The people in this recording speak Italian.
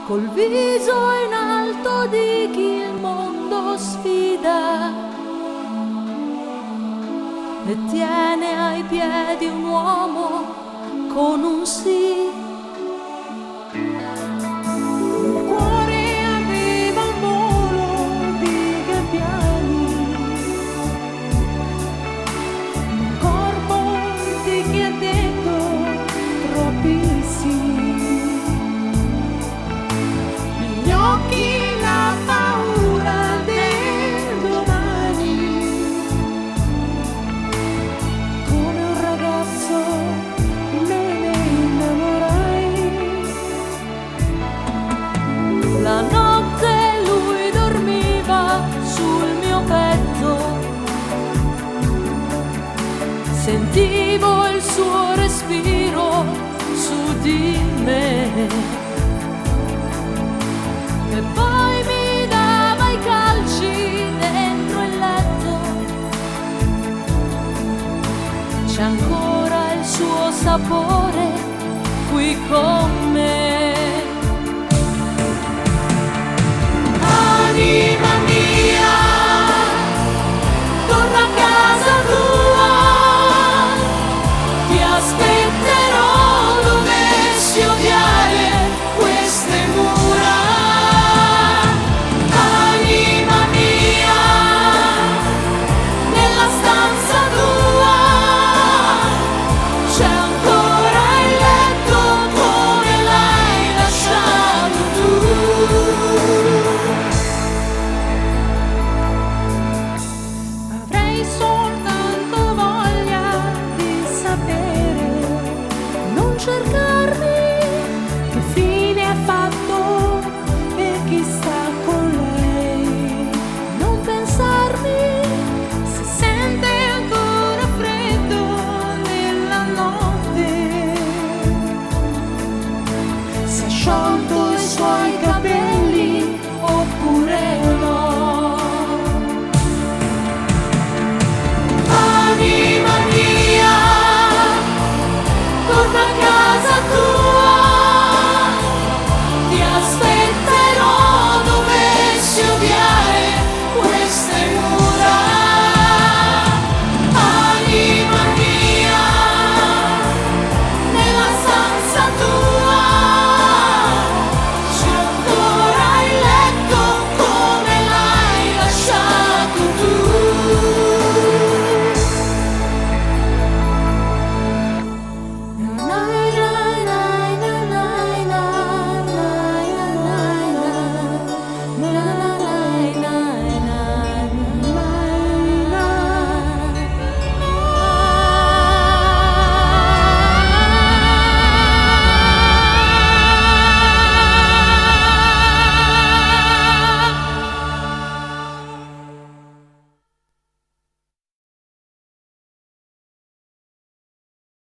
col viso in alto di chi il mondo sfida e tiene ai piedi un uomo con un sì. Il cuore aveva un volo di gabbiani, il corpo di chi ha detto troppi sì. Negli occhi la paura del domani, come un ragazzo me ne innamorai. La notte lui dormiva sul mio petto, sentivo il suo respiro su di me. E poi mi dava i calci dentro il letto, c'è ancora il suo sapore qui con me. Anima mia, torna a casa tua, ti aspetterò dovessi odiare queste mura. Anima mia, nella stanza tua c'è ancora il letto come l'hai lasciato tu. Avrei soltanto voglia di sapere, non cercarmi che fine ha fatto e chi sta con lei, non pensarmi se sente ancora freddo nella notte, se ha sciolto i suoi capelli